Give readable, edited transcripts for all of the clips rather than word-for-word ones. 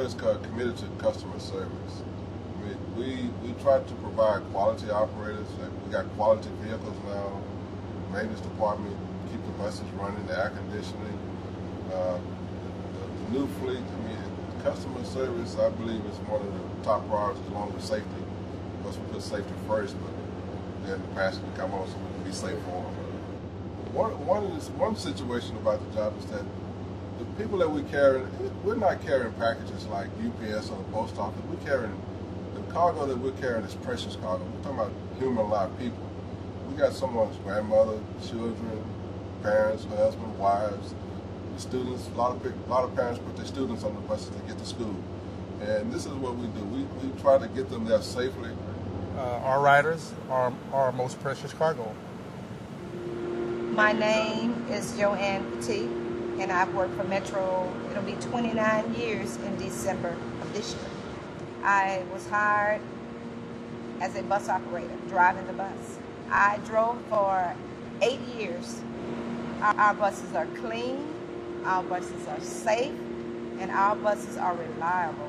is committed to customer service. I mean, we try to provide quality operators. Like we got quality vehicles now. Maintenance department keep the buses running, the air conditioning, the new fleet. I mean, customer service, I believe, is one of the top priorities along with safety, because we put safety first, but then the passenger come on so we can be safe for them. One situation about the job is that the people that we carry, we're not carrying packages like UPS or the post office. We're carrying, the cargo that we're carrying is precious cargo. We're talking about human live people. We got someone's grandmother, children, parents, husband, wives, students. A lot of parents put their students on the buses to get to school. And this is what we do. We try to get them there safely. Our riders are our most precious cargo. My name is Joanne Petit, and I've worked for Metro. It'll be 29 years in December of this year. I was hired as a bus operator, driving the bus. I drove for 8 years. Our buses are clean, our buses are safe, and our buses are reliable.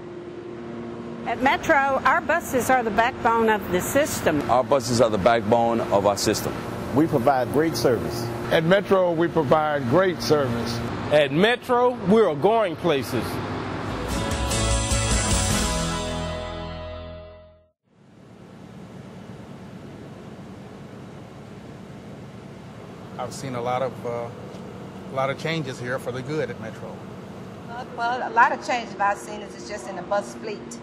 At Metro, our buses are the backbone of the system. Our buses are the backbone of our system. We provide great service. At Metro, we provide great service. At Metro, we're going places. I've seen a lot of changes here for the good at Metro. Well, a lot of changes I've seen is just in the bus fleet.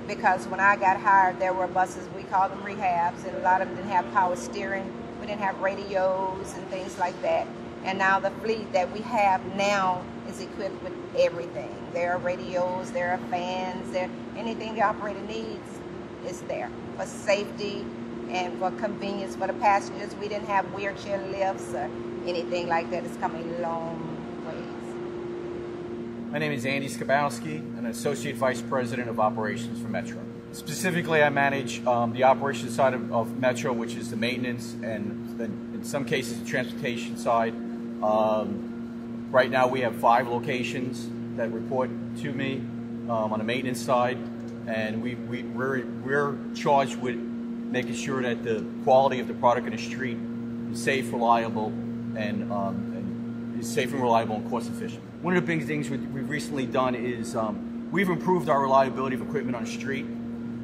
Because when I got hired, there were buses, we call them rehabs, and a lot of them didn't have power steering. We didn't have radios and things like that. And now the fleet that we have now is equipped with everything. There are radios, there are fans, anything the operator needs is there for safety and for convenience for the passengers. We didn't have wheelchair lifts or anything like that. It's come a long ways. My name is Andy Skabowski. I'm an Associate Vice President of Operations for Metro. Specifically, I manage the operations side of Metro, which is the maintenance and in some cases the transportation side. Right now we have 5 locations that report to me on the maintenance side, and we're charged with making sure that the quality of the product in the street is safe, reliable, and is safe and reliable and cost efficient. One of the big things we've recently done is we've improved our reliability of equipment on the street.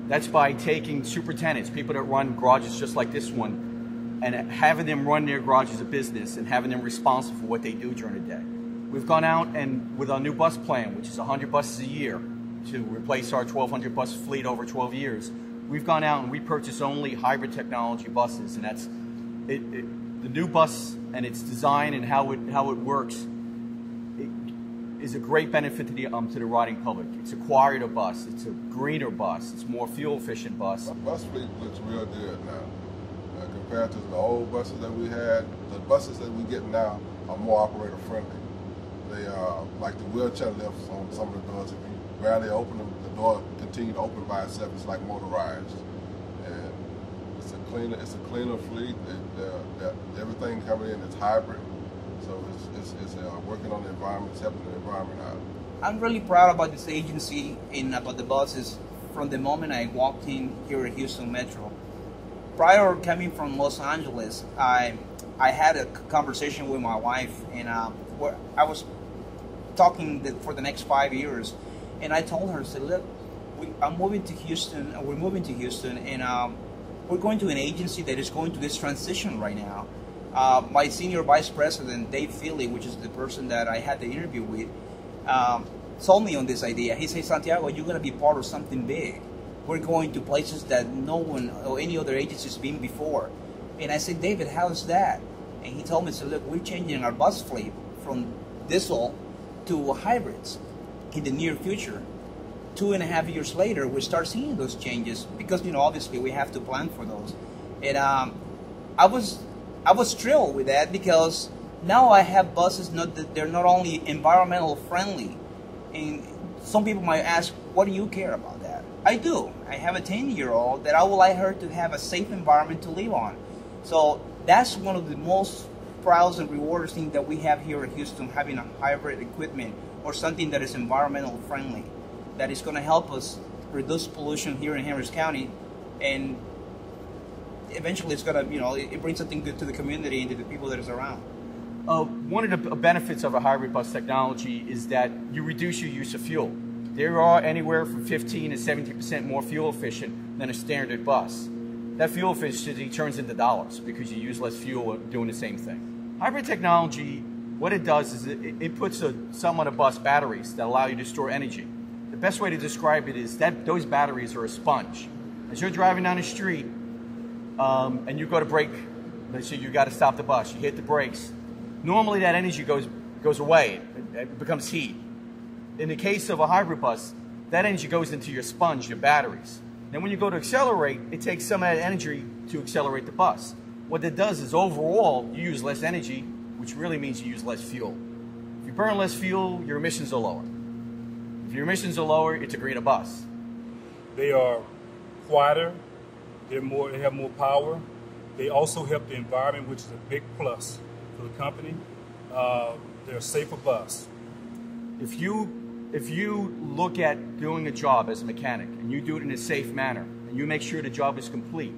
That's by taking superintendents, people that run garages just like this one, and having them run their garage as a business and having them responsible for what they do during the day. We've gone out and with our new bus plan, which is 100 buses a year to replace our 1,200 bus fleet over 12 years, we've gone out and we purchase only hybrid technology buses, and that's the new bus and its design and how it works. Is a great benefit to the riding public. It's a quieter bus, it's a greener bus, it's a more fuel efficient bus. Our bus fleet looks real good now. Compared to the old buses that we had, the buses that we get now are more operator friendly. They are like the wheelchair lifts on some of the doors. If you rarely open them, the door continue to open by itself. It's like motorized. And it's a cleaner fleet. Everything coming in is hybrid. So it's working on the environment, it's helping the environment out. I'm really proud about this agency and about the buses from the moment I walked in here at Houston Metro. Prior coming from Los Angeles, I had a conversation with my wife, and I was talking for the next 5 years, and I told her, I said, look, we're moving to Houston, and we're going to an agency that is going through this transition right now. My senior vice president, Dave Feely, which is the person that I had the interview with, sold me on this idea. He said, Santiago, you're going to be part of something big. We're going to places that no one or any other agency has been before. And I said, David, how is that? And he told me, so look, we're changing our bus fleet from diesel to hybrids in the near future. 2.5 years later, we start seeing those changes because, obviously we have to plan for those. And I was thrilled with that because now I have buses they're not only environmental friendly, and some people might ask, what do you care about that? I do. I have a 10-year-old that I would like her to have a safe environment to live on. So that's one of the most proud and rewarding things that we have here at Houston, having a hybrid equipment or something that is environmental friendly. that is going to help us reduce pollution here in Harris County, and eventually it's going to, it brings something good to the community and to the people that is around. One of the benefits of a hybrid bus technology is that you reduce your use of fuel. There are anywhere from 15 to 70% more fuel efficient than a standard bus. That fuel efficiency turns into dollars because you use less fuel doing the same thing. Hybrid technology, what it does is it puts some on a bus batteries that allow you to store energy. The best way to describe it is that those batteries are a sponge. As you're driving down the street and you go to brake, let's say you got to stop the bus, you hit the brakes. Normally that energy goes away, it becomes heat. In the case of a hybrid bus, that energy goes into your sponge, your batteries. Then when you go to accelerate, it takes some of that energy to accelerate the bus. What that does is overall, you use less energy, which really means you use less fuel. If you burn less fuel, your emissions are lower. If your emissions are lower, it's a greener bus. They are quieter, they have more power. They also help the environment, which is a big plus for the company. They're a safer bus. If you look at doing a job as a mechanic and you do it in a safe manner and you make sure the job is complete,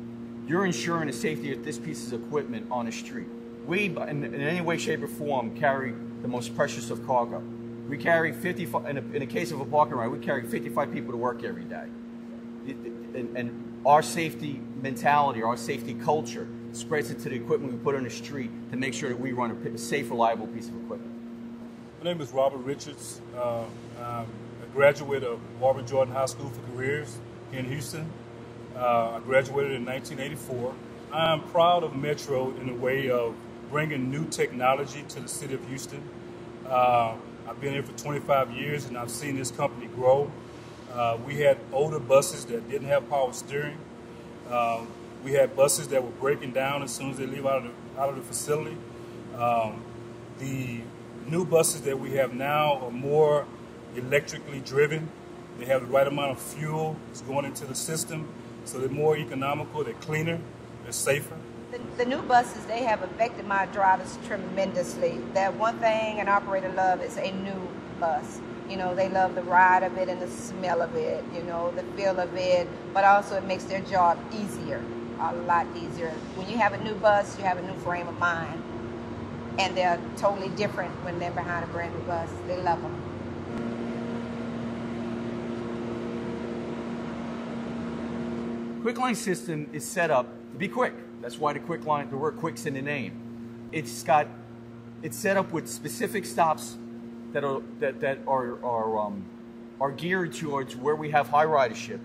you're ensuring the safety of this piece of equipment on the street. We, in any way, shape, or form, carry the most precious of cargo. We carry 55, in a case of a parking ride, we carry 55 people to work every day. And our safety mentality, our safety culture spreads into the equipment we put on the street to make sure that we run a safe, reliable piece of equipment. My name is Robert Richards. I'm a graduate of Marvin Jordan High School for Careers here in Houston. I graduated in 1984. I'm proud of Metro in the way of bringing new technology to the city of Houston. I've been here for 25 years and I've seen this company grow. We had older buses that didn't have power steering. We had buses that were breaking down as soon as they leave out of the facility. The new buses that we have now are more electrically driven. They have the right amount of fuel that's going into the system, so they're more economical, they're cleaner, they're safer. The new buses, they have affected my drivers tremendously. That one thing an operator loves is a new bus. They love the ride of it and the smell of it, the feel of it, but also it makes their job easier, a lot easier. When you have a new bus, you have a new frame of mind. And they're totally different when they're behind a brand new bus. They love them. Quicklane system is set up to be quick. That's why the word quick's in the name. It's set up with specific stops that are geared towards where we have high ridership.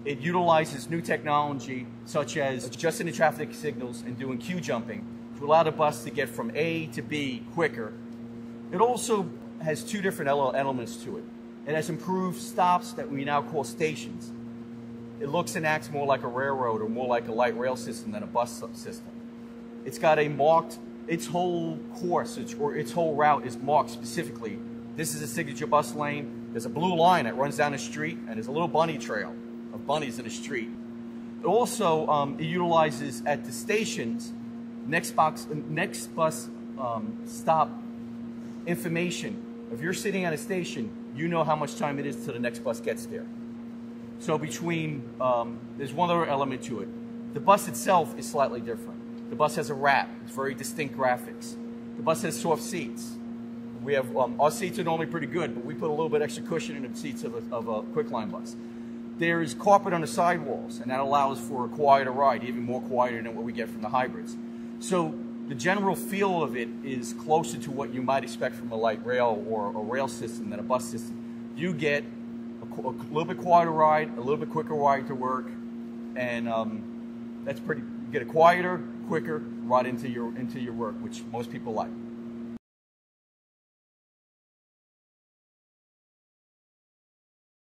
It utilizes new technology such as adjusting the traffic signals and doing queue jumping to allow the bus to get from A to B quicker. It also has two different elements to it. It has improved stops that we now call stations. It looks and acts more like a railroad or more like a light rail system than a bus system. It's got its whole course or its whole route is marked specifically. This is a signature bus lane. There's a blue line that runs down the street, and there's a little bunny trail of bunnies in the street. It also it utilizes at the stations next bus stop information. If you're sitting at a station, you know how much time it is till the next bus gets there. So there's one other element to it. The bus itself is slightly different. The bus has a wrap. It's very distinct graphics. The bus has soft seats. We have our seats are normally pretty good, but we put a little bit extra cushion in the seats of a Quicklane bus. There is carpet on the sidewalls, and that allows for a quieter ride, even more quieter than what we get from the hybrids. So the general feel of it is closer to what you might expect from a light rail or a rail system than a bus system. You get a little bit quieter ride, a little bit quicker ride to work, and you get a quieter, quicker ride into your work, which most people like.